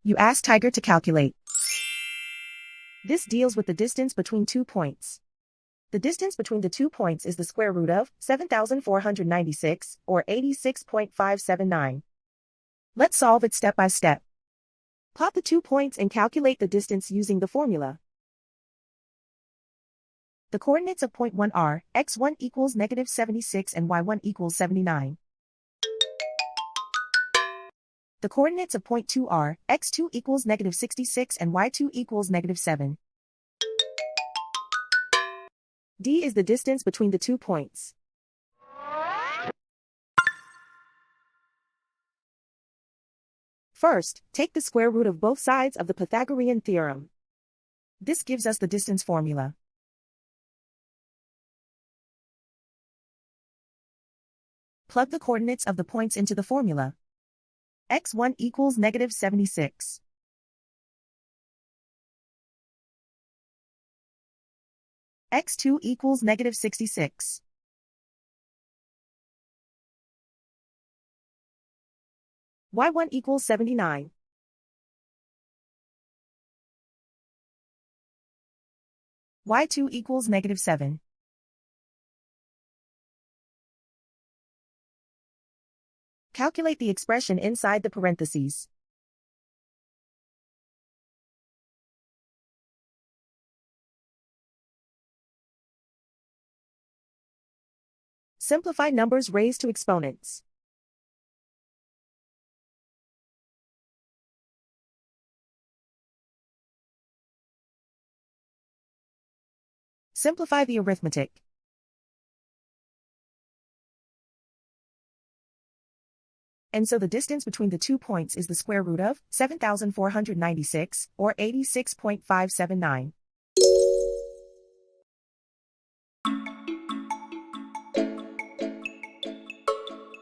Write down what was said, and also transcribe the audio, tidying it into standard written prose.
You ask Tiger to calculate. This deals with the distance between 2 points. The distance between the 2 points is the square root of 7,496, or 86.579. Let's solve it step by step. Plot the 2 points and calculate the distance using the formula. The coordinates of point 1 are x1 equals negative 76 and y1 equals 79. The coordinates of point 2 are x2 equals negative 66 and y2 equals negative 7. D is the distance between the 2 points. First, take the square root of both sides of the Pythagorean theorem. This gives us the distance formula. Plug the coordinates of the points into the formula. x1 equals negative 76. x2 equals negative 66. y1 equals 79. y2 equals negative 7. Calculate the expression inside the parentheses. Simplify numbers raised to exponents. Simplify the arithmetic. And so the distance between the 2 points is the square root of 7,496, or 86.579.